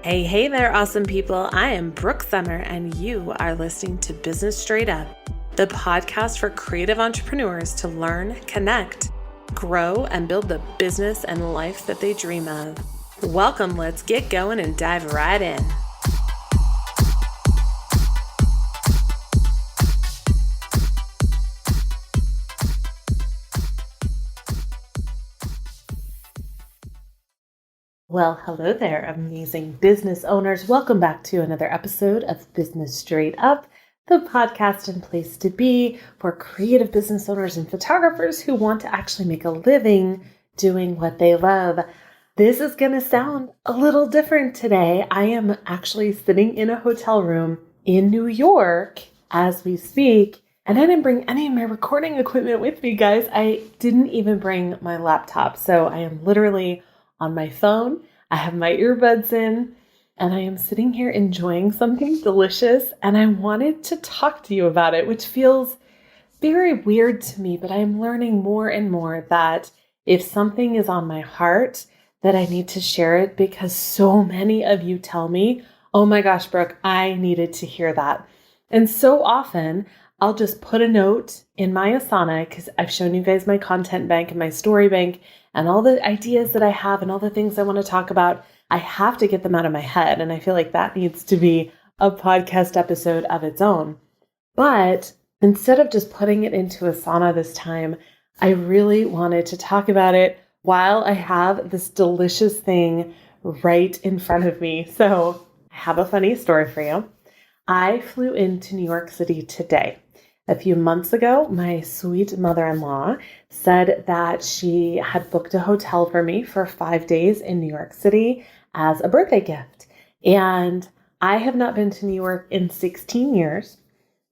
Hey there, awesome people. I am Brooke Summer, and you are listening to Business Straight Up, the podcast for creative entrepreneurs to learn, connect, grow, and build the business and life that they dream of. Welcome, let's get going and dive right in. Well, hello there, amazing business owners. Welcome back to another episode of Business Straight Up, the podcast and place to be for creative business owners and photographers who want to actually make a living doing what they love. This is going to sound a little different today. I am actually sitting in a hotel room in New York as we speak, and I didn't bring any of my recording equipment with me, guys. I didn't even bring my laptop, so I am literally on my phone. I have my earbuds in, and I am sitting here enjoying something delicious, and I wanted to talk to you about it, which feels very weird to me, but I'm learning more and more that if something is on my heart, that I need to share it, because so many of you tell me, oh my gosh, Brooke, I needed to hear that. And so often I'll just put a note in my Asana, because I've shown you guys my content bank and my story bank and all the ideas that I have and all the things I want to talk about. I have to get them out of my head. And I feel like that needs to be a podcast episode of its own. But instead of just putting it into Asana this time, I really wanted to talk about it while I have this delicious thing right in front of me. So I have a funny story for you. I flew into New York City today. A few months ago, my sweet mother-in-law said that she had booked a hotel for me for 5 days in New York City as a birthday gift. And I have not been to New York in 16 years.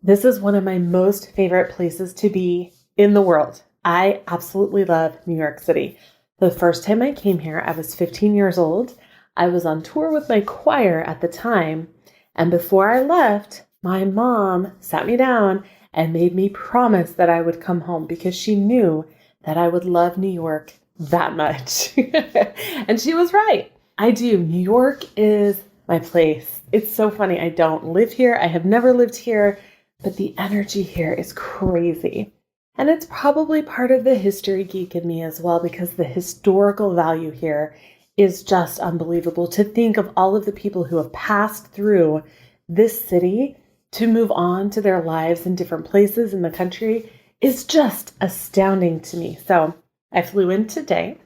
This is one of my most favorite places to be in the world. I absolutely love New York City. The first time I came here, I was 15 years old. I was on tour with my choir at the time. And before I left, my mom sat me down and made me promise that I would come home, because she knew that I would love New York that much. And she was right. I do. New York is my place. It's so funny. I don't live here. I have never lived here, but the energy here is crazy. And it's probably part of the history geek in me as well, because the historical value here is just unbelievable. To think of all of the people who have passed through this city to move on to their lives in different places in the country is just astounding to me. So I flew in today.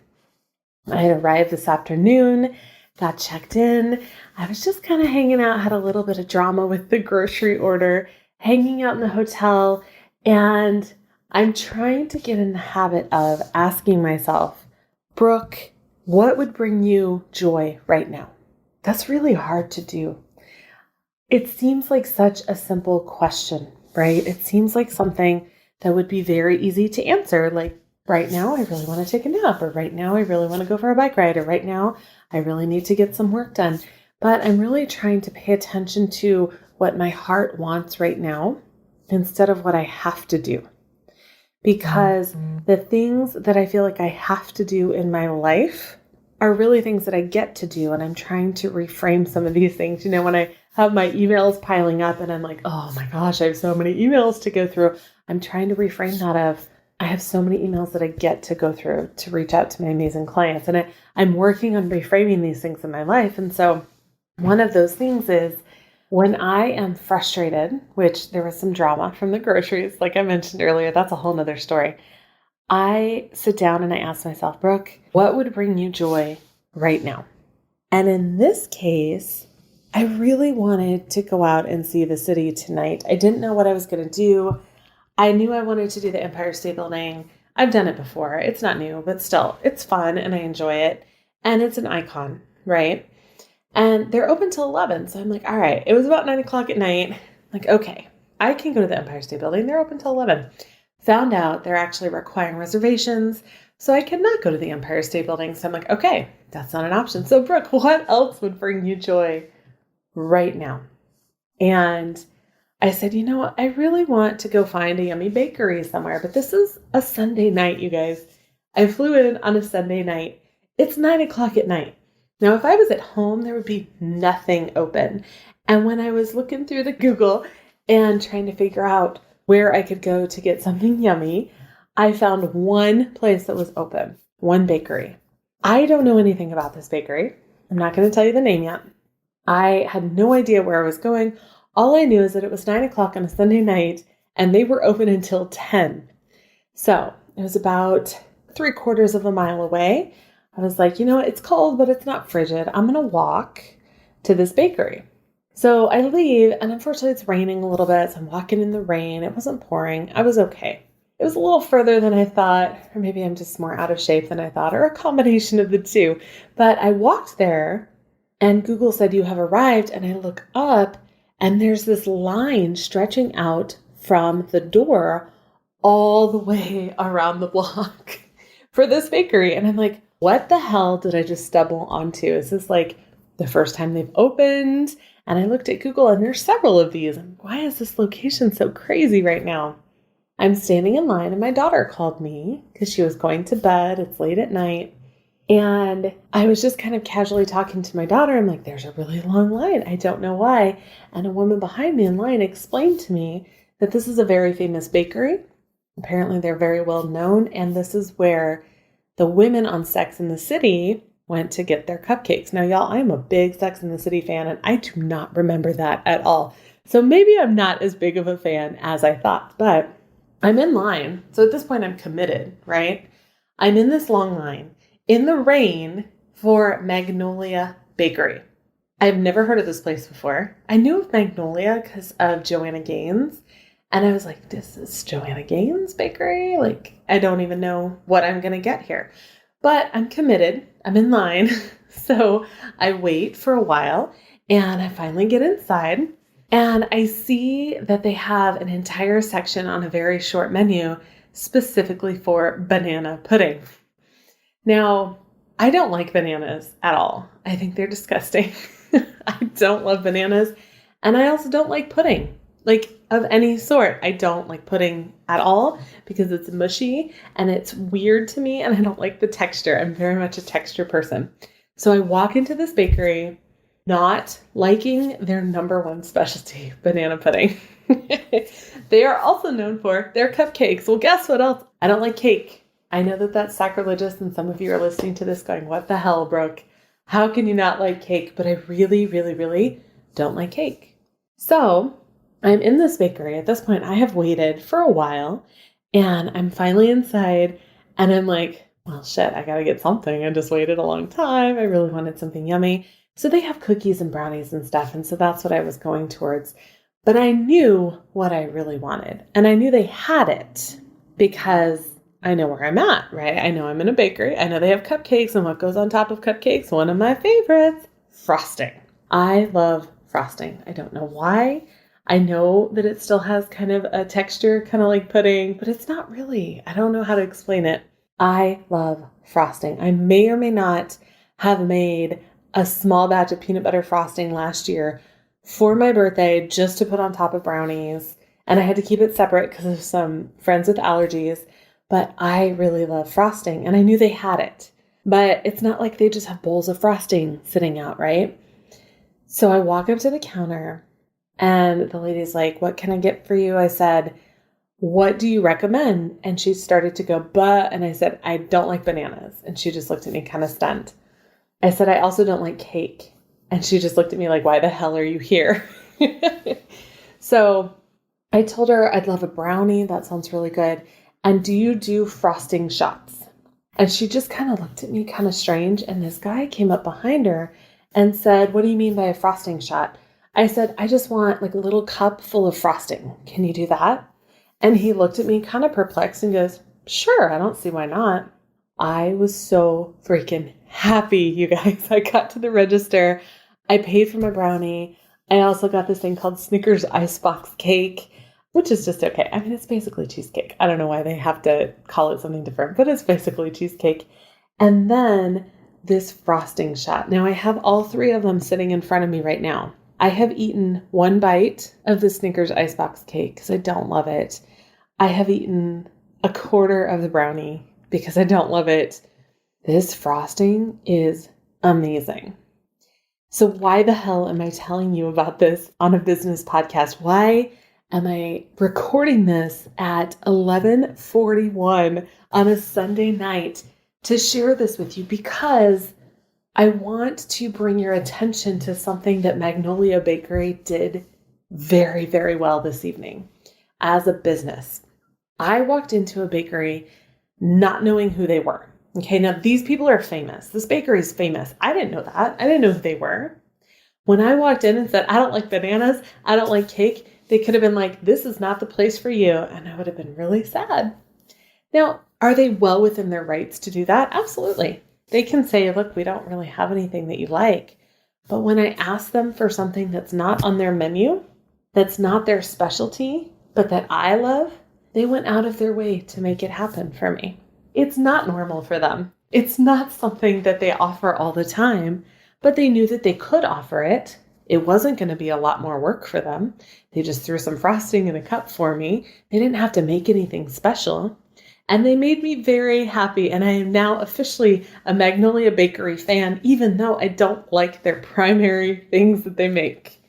I had arrived this afternoon, got checked in. I was just kind of hanging out, had a little bit of drama with the grocery order, hanging out in the hotel. And I'm trying to get in the habit of asking myself, Brooke, what would bring you joy right now? That's really hard to do. It seems like such a simple question, right? It seems like something that would be very easy to answer. Like, right now, I really want to take a nap, or right now, I really want to go for a bike ride, or right now, I really need to get some work done. But I'm really trying to pay attention to what my heart wants right now instead of what I have to do. Because the things that I feel like I have to do in my life are really things that I get to do. And I'm trying to reframe some of these things. You know, when I have my emails piling up and I'm like, oh my gosh, I have so many emails to go through. I'm trying to reframe that of, I have so many emails that I get to go through to reach out to my amazing clients. And I'm working on reframing these things in my life. And so one of those things is when I am frustrated, which there was some drama from the groceries, like I mentioned earlier, that's a whole nother story. I sit down and I ask myself, Brooke, what would bring you joy right now? And in this case, I really wanted to go out and see the city tonight. I didn't know what I was going to do. I knew I wanted to do the Empire State Building. I've done it before. It's not new, but still, it's fun and I enjoy it. And it's an icon, right? And they're open till 11. So I'm like, all right, it was about 9 o'clock at night. Like, okay, I can go to the Empire State Building. They're open till 11. Found out they're actually requiring reservations. So I cannot go to the Empire State Building. So I'm like, okay, that's not an option. So Brooke, what else would bring you joy right now? And I said, you know what? I really want to go find a yummy bakery somewhere, but this is a Sunday night, you guys. I flew in on a Sunday night. It's 9 o'clock at night. Now, if I was at home, there would be nothing open. And when I was looking through the Google and trying to figure out where I could go to get something yummy, I found one place that was open, one bakery. I don't know anything about this bakery. I'm not going to tell you the name yet. I had no idea where I was going. All I knew is that it was 9 o'clock on a Sunday night and they were open until 10. So it was about 3/4 of a mile away. I was like, it's cold, but it's not frigid. I'm going to walk to this bakery. So I leave, and unfortunately it's raining a little bit. So I'm walking in the rain. It wasn't pouring. I was okay. It was a little further than I thought, or maybe I'm just more out of shape than I thought, or a combination of the two. But I walked there, and Google said, you have arrived. And I look up, and there's this line stretching out from the door all the way around the block for this bakery. And I'm like, what the hell did I just stumble onto? Is this like the first time they've opened? And I looked at Google and there's several of these. And why is this location so crazy right now? I'm standing in line and my daughter called me because she was going to bed. It's late at night. And I was just kind of casually talking to my daughter. I'm like, there's a really long line. I don't know why. And a woman behind me in line explained to me that this is a very famous bakery. Apparently they're very well known. And this is where the women on Sex and the City went to get their cupcakes. Now, y'all, I'm a big Sex and the City fan, and I do not remember that at all. So maybe I'm not as big of a fan as I thought, but I'm in line. So at this point, I'm committed, right? I'm in this long line in the rain for Magnolia Bakery. I've never heard of this place before. I knew of Magnolia because of Joanna Gaines. And I was like, this is Joanna Gaines Bakery? Like, I don't even know what I'm going to get here. But I'm committed. I'm in line. So I wait for a while and I finally get inside and I see that they have an entire section on a very short menu specifically for banana pudding. Now, I don't like bananas at all. I think they're disgusting. I don't love bananas. And I also don't like pudding. Like, of any sort. I don't like pudding at all because it's mushy and it's weird to me and I don't like the texture. I'm very much a texture person. So I walk into this bakery not liking their number one specialty, banana pudding. They are also known for their cupcakes. Well, guess what else? I don't like cake. I know that that's sacrilegious and some of you are listening to this going, what the hell, Brooke? How can you not like cake? But I really, really, really don't like cake. So I'm in this bakery. At this point, I have waited for a while and I'm finally inside and I'm like, well, shit, I got to get something. I just waited a long time. I really wanted something yummy. So they have cookies and brownies and stuff. And so that's what I was going towards. But I knew what I really wanted. And I knew they had it because I know where I'm at, right? I know I'm in a bakery. I know they have cupcakes and what goes on top of cupcakes. One of my favorites, frosting. I love frosting. I don't know why. I know that it still has kind of a texture, kind of like pudding, but it's not really. I don't know how to explain it. I love frosting. I may or may not have made a small batch of peanut butter frosting last year for my birthday just to put on top of brownies. And I had to keep it separate because of some friends with allergies. But I really love frosting and I knew they had it. But it's not like they just have bowls of frosting sitting out, right? So I walk up to the counter and the lady's like, what can I get for you? I said, what do you recommend? And she started to go, but, and I said, I don't like bananas. And she just looked at me kind of stunned. I said, I also don't like cake. And she just looked at me like, why the hell are you here? So I told her I'd love a brownie. That sounds really good. And do you do frosting shots? And she just kind of looked at me kind of strange. And this guy came up behind her and said, what do you mean by a frosting shot? I said, I just want like a little cup full of frosting. Can you do that? And he looked at me kind of perplexed and goes, sure, I don't see why not. I was so freaking happy, you guys. I got to the register. I paid for my brownie. I also got this thing called Snickers Icebox Cake, which is just okay. I mean, it's basically cheesecake. I don't know why they have to call it something different, but it's basically cheesecake. And then this frosting shot. Now I have all three of them sitting in front of me right now. I have eaten one bite of the Snickers Icebox Cake because I don't love it. I have eaten a quarter of the brownie because I don't love it. This frosting is amazing. So why the hell am I telling you about this on a business podcast? Why am I recording this at 11:41 on a Sunday night to share this with you? Because I want to bring your attention to something that Magnolia Bakery did very, very well this evening as a business. I walked into a bakery not knowing who they were. Okay, now these people are famous. This bakery is famous. I didn't know that. I didn't know who they were. When I walked in and said, I don't like bananas, I don't like cake, they could have been like, this is not the place for you. And I would have been really sad. Now, are they well within their rights to do that? Absolutely. They can say, look, we don't really have anything that you like. But when I ask them for something that's not on their menu, that's not their specialty, but that I love, they went out of their way to make it happen for me. It's not normal for them. It's not something that they offer all the time, but they knew that they could offer it. It wasn't going to be a lot more work for them. They just threw some frosting in a cup for me. They didn't have to make anything special. And they made me very happy. And I am now officially a Magnolia Bakery fan, even though I don't like their primary things that they make.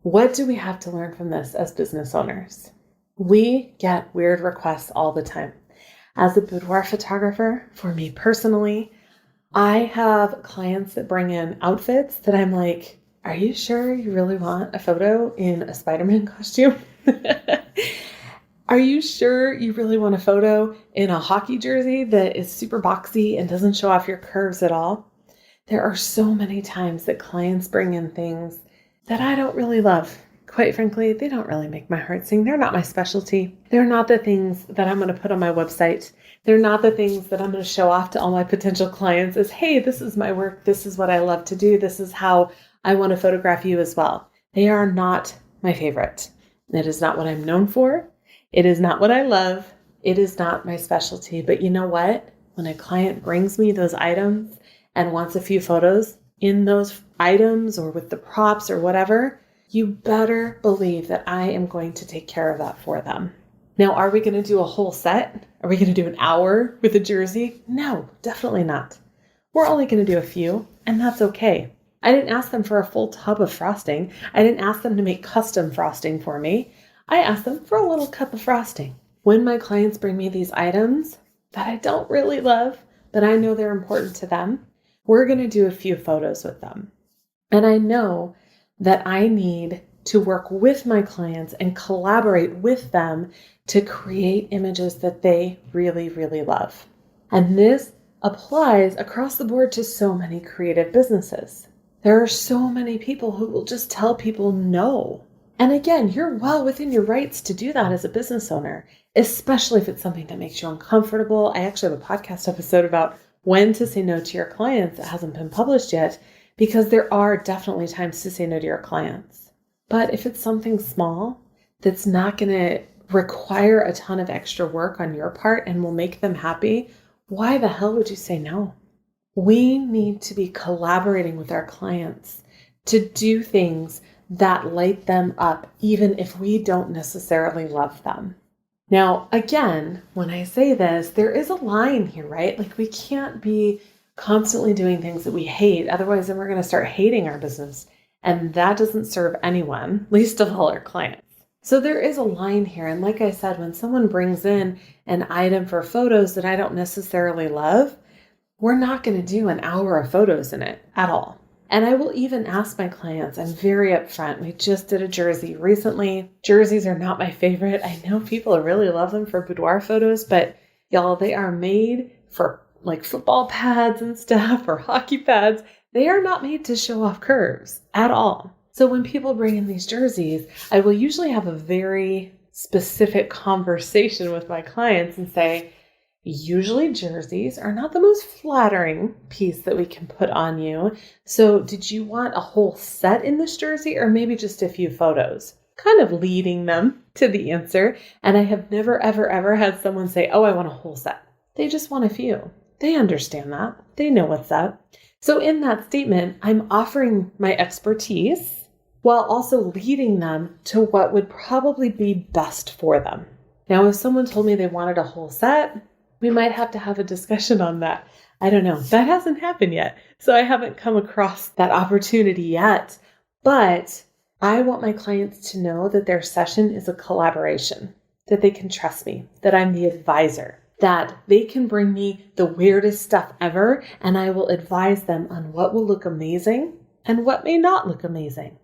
What do we have to learn from this as business owners? We get weird requests all the time. As a boudoir photographer, for me personally, I have clients that bring in outfits that I'm like, are you sure you really want a photo in a Spider-Man costume? Are you sure you really want a photo in a hockey jersey that is super boxy and doesn't show off your curves at all? There are so many times that clients bring in things that I don't really love. Quite frankly, they don't really make my heart sing. They're not my specialty. They're not the things that I'm going to put on my website. They're not the things that I'm going to show off to all my potential clients as, hey, this is my work. This is what I love to do. This is how I want to photograph you as well. They are not my favorite. It is not what I'm known for. It is not what I love. It is not my specialty. But you know what? When a client brings me those items and wants a few photos in those items or with the props or whatever, you better believe that I am going to take care of that for them. Now, are we going to do a whole set? Are we going to do an hour with a jersey? No, definitely not. We're only going to do a few, and that's okay. I didn't ask them for a full tub of frosting. I didn't ask them to make custom frosting for me. I asked them for a little cup of frosting. When my clients bring me these items that I don't really love, but I know they're important to them, we're going to do a few photos with them. And I know that I need to work with my clients and collaborate with them to create images that they really, really love. And this applies across the board to so many creative businesses. There are so many people who will just tell people no. And again, you're well within your rights to do that as a business owner, especially if it's something that makes you uncomfortable. I actually have a podcast episode about when to say no to your clients that hasn't been published yet, because there are definitely times to say no to your clients. But if it's something small that's not going to require a ton of extra work on your part and will make them happy, why the hell would you say no? We need to be collaborating with our clients to do things that light them up, even if we don't necessarily love them. Now, again, when I say this, there is a line here, right? Like we can't be constantly doing things that we hate. Otherwise, then we're going to start hating our business. And that doesn't serve anyone, least of all our clients. So there is a line here. And like I said, when someone brings in an item for photos that I don't necessarily love, we're not going to do an hour of photos in it at all. And I will even ask my clients, I'm very upfront. We just did a jersey recently. Jerseys are not my favorite. I know people really love them for boudoir photos, but y'all, they are made for like football pads and stuff or hockey pads. They are not made to show off curves at all. So when people bring in these jerseys, I will usually have a very specific conversation with my clients and say, usually jerseys are not the most flattering piece that we can put on you. So did you want a whole set in this jersey or maybe just a few photos? Kind of leading them to the answer. And I have never, ever, ever had someone say, oh, I want a whole set. They just want a few. They understand that. They know what's up. So in that statement, I'm offering my expertise while also leading them to what would probably be best for them. Now, if someone told me they wanted a whole set, we might have to have a discussion on that. I don't know. That hasn't happened yet. So I haven't come across that opportunity yet. But I want my clients to know that their session is a collaboration, that they can trust me, that I'm the advisor, that they can bring me the weirdest stuff ever, and I will advise them on what will look amazing and what may not look amazing.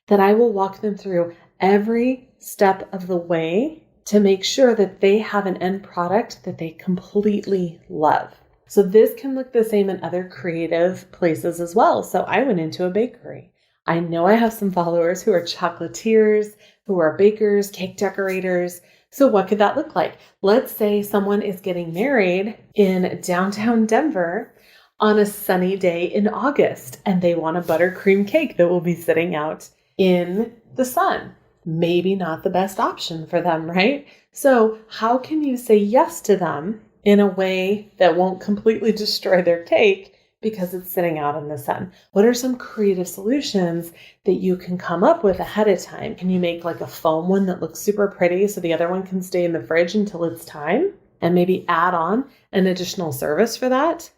That I will walk them through every step of the way to make sure that they have an end product that they completely love. So this can look the same in other creative places as well. So I went into a bakery. I know I have some followers who are chocolatiers, who are bakers, cake decorators. So what could that look like? Let's say someone is getting married in downtown Denver on a sunny day in August, and they want a buttercream cake that will be sitting out in the sun. Maybe not the best option for them, right? So how can you say yes to them in a way that won't completely destroy their cake because it's sitting out in the sun? What are some creative solutions that you can come up with ahead of time? Can you make like a foam one that looks super pretty so the other one can stay in the fridge until it's time? And maybe add on an additional service for that?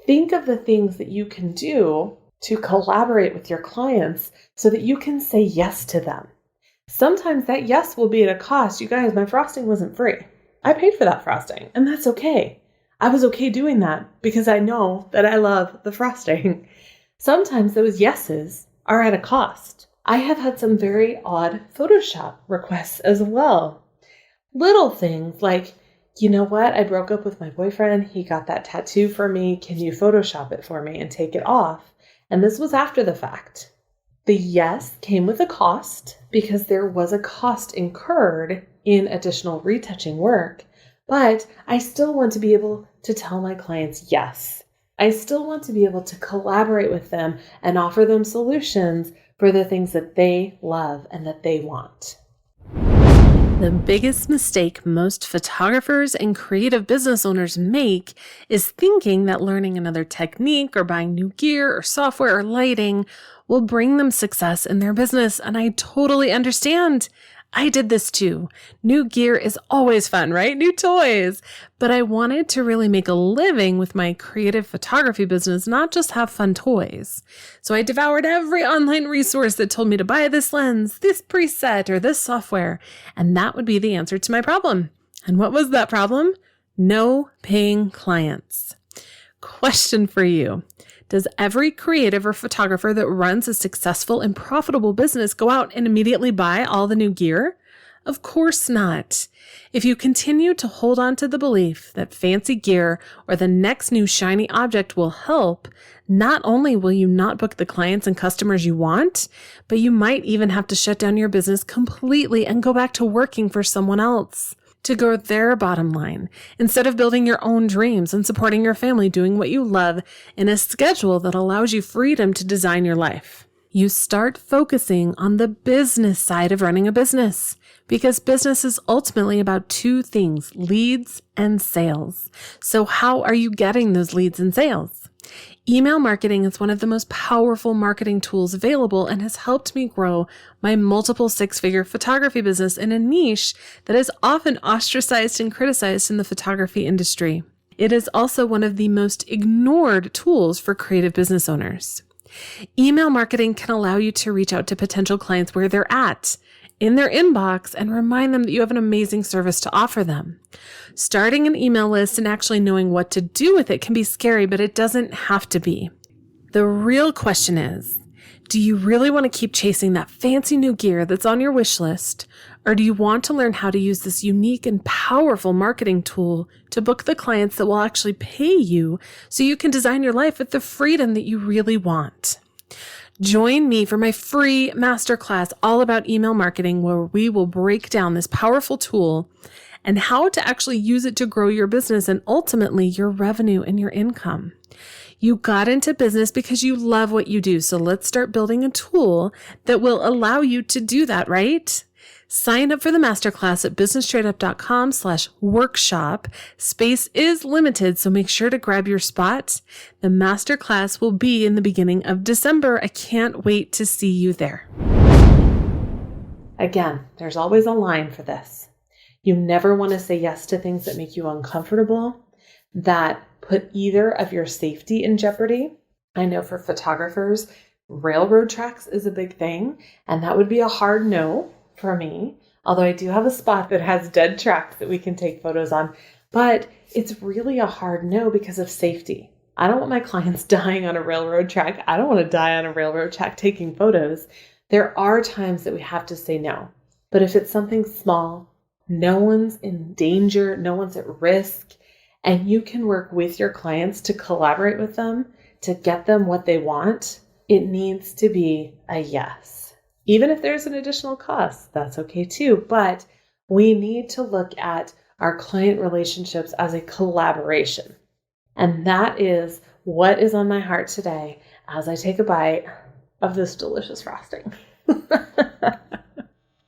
Think of the things that you can do to collaborate with your clients so that you can say yes to them. Sometimes that yes will be at a cost. You guys, my frosting wasn't free. I paid for that frosting, and that's okay. I was okay doing that because I know that I love the frosting. Sometimes those yeses are at a cost. I have had some very odd Photoshop requests as well. Little things like, you know what? I broke up with my boyfriend. He got that tattoo for me. Can you Photoshop it for me and take it off? And this was after the fact. The yes came with a cost because there was a cost incurred in additional retouching work, but I still want to be able to tell my clients yes. I still want to be able to collaborate with them and offer them solutions for the things that they love and that they want. The biggest mistake most photographers and creative business owners make is thinking that learning another technique or buying new gear or software or lighting will bring them success in their business. And I totally understand. I did this too. New gear is always fun, right? New toys. But I wanted to really make a living with my creative photography business, not just have fun toys. So I devoured every online resource that told me to buy this lens, this preset, or this software. And that would be the answer to my problem. And what was that problem? No paying clients. Question for you. Does every creative or photographer that runs a successful and profitable business go out and immediately buy all the new gear? Of course not. If you continue to hold on to the belief that fancy gear or the next new shiny object will help, not only will you not book the clients and customers you want, but you might even have to shut down your business completely and go back to working for someone else to grow their bottom line, instead of building your own dreams and supporting your family doing what you love in a schedule that allows you freedom to design your life. You start focusing on the business side of running a business, because business is ultimately about two things, leads and sales. So how are you getting those leads and sales? Email marketing is one of the most powerful marketing tools available and has helped me grow my multiple six-figure photography business in a niche that is often ostracized and criticized in the photography industry. It is also one of the most ignored tools for creative business owners. Email marketing can allow you to reach out to potential clients where they're at, in their inbox, and remind them that you have an amazing service to offer them. Starting an email list and actually knowing what to do with it can be scary, but it doesn't have to be. The real question is, do you really want to keep chasing that fancy new gear that's on your wish list? Or do you want to learn how to use this unique and powerful marketing tool to book the clients that will actually pay you so you can design your life with the freedom that you really want? Join me for my free masterclass all about email marketing, where we will break down this powerful tool and how to actually use it to grow your business and ultimately your revenue and your income. You got into business because you love what you do. So let's start building a tool that will allow you to do that, right? Sign up for the masterclass at businessstraightUp.com/workshop. Space is limited, so make sure to grab your spot. The masterclass will be in the beginning of December. I can't wait to see you there. Again, there's always a line for this. You never want to say yes to things that make you uncomfortable, that put either of your safety in jeopardy. I know for photographers, railroad tracks is a big thing, and that would be a hard no for me. Although I do have a spot that has dead tracks that we can take photos on, but it's really a hard no because of safety. I don't want my clients dying on a railroad track. I don't want to die on a railroad track taking photos. There are times that we have to say no. But if it's something small, no one's in danger, no one's at risk, and you can work with your clients to collaborate with them to get them what they want, it needs to be a yes. Even if there's an additional cost, that's okay too. But we need to look at our client relationships as a collaboration. And that is what is on my heart today as I take a bite of this delicious frosting.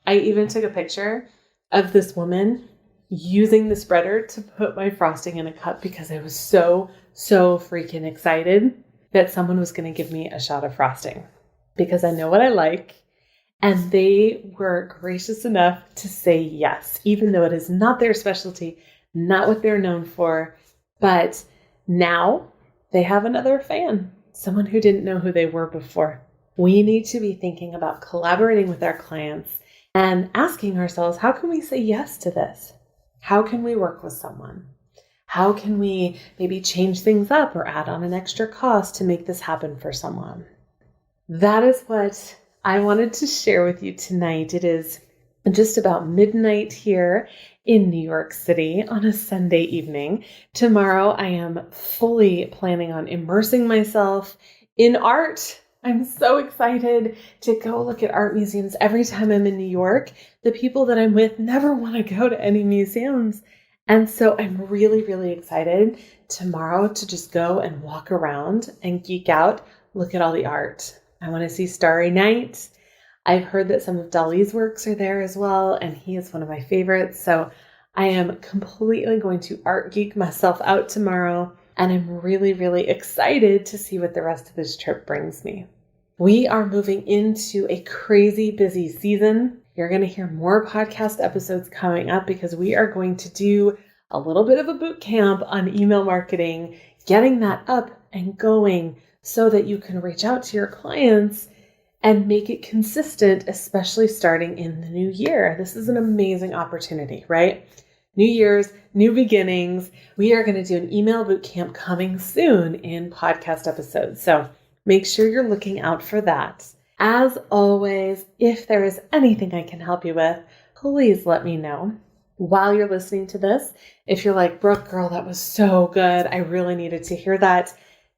I even took a picture of this woman using the spreader to put my frosting in a cup because I was so freaking excited that someone was going to give me a shot of frosting because I know what I like. And they were gracious enough to say yes, even though it is not their specialty, not what they're known for. But now they have another fan, someone who didn't know who they were before. We need to be thinking about collaborating with our clients and asking ourselves, how can we say yes to this? How can we work with someone? How can we maybe change things up or add on an extra cost to make this happen for someone? That is what I wanted to share with you tonight. It is just about midnight here in New York City on a Sunday evening. Tomorrow, I am fully planning on immersing myself in art. I'm so excited to go look at art museums. Every time I'm in New York, the people that I'm with never want to go to any museums. And so I'm really excited tomorrow to just go and walk around and geek out, look at all the art. I want to see Starry Night. I've heard that some of Dali's works are there as well, and he is one of my favorites. So I am completely going to art geek myself out tomorrow, and I'm really excited to see what the rest of this trip brings me. We are moving into a crazy busy season. You're going to hear more podcast episodes coming up because we are going to do a little bit of a boot camp on email marketing, getting that up and going so that you can reach out to your clients and make it consistent, especially starting in the new year. This is an amazing opportunity, right? New Year's, new beginnings. We are going to do an email boot camp coming soon in podcast episodes. So make sure you're looking out for that. As always, if there is anything I can help you with, please let me know. While you're listening to this, if you're like, Brooke, girl, that was so good. I really needed to hear that.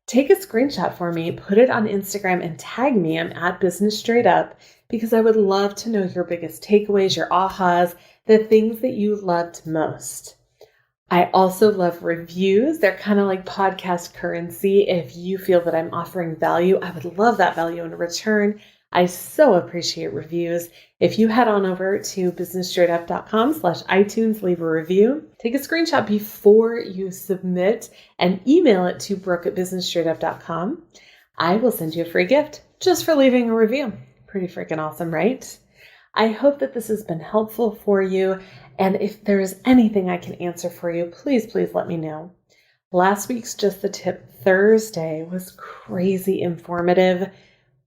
Take a screenshot for me, put it on Instagram and tag me. I'm at Business Straight Up because I would love to know your biggest takeaways, your ahas, the things that you loved most. I also love reviews. They're kind of like podcast currency. If you feel that I'm offering value, I would love that value in return. I so appreciate reviews. If you head on over to businessstraightup.com/iTunes, leave a review, take a screenshot before you submit and email it to brooke@businessstraightup.com. I will send you a free gift just for leaving a review. Pretty freaking awesome, right? I hope that this has been helpful for you. And if there is anything I can answer for you, please let me know. Last week's Just the Tip Thursday was crazy informative.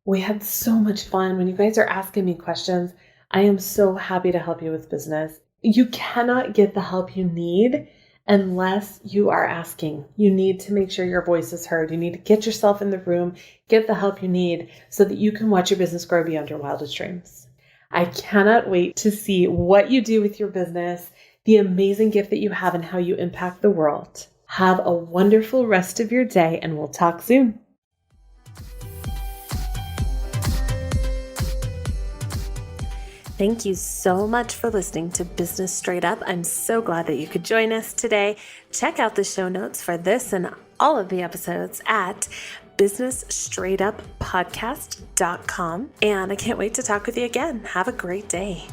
We had so much fun. When you guys are asking me questions, I am so happy to help you with business. You cannot get the help you need unless you are asking. You need to make sure your voice is heard. You need to get yourself in the room, get the help you need so that you can watch your business grow beyond your wildest dreams. I cannot wait to see what you do with your business, the amazing gift that you have, and how you impact the world. Have a wonderful rest of your day, and we'll talk soon. Thank you so much for listening to Business Straight Up. I'm so glad that you could join us today. Check out the show notes for this and all of the episodes at businessstraightupodcast.com. And I can't wait to talk with you again. Have a great day.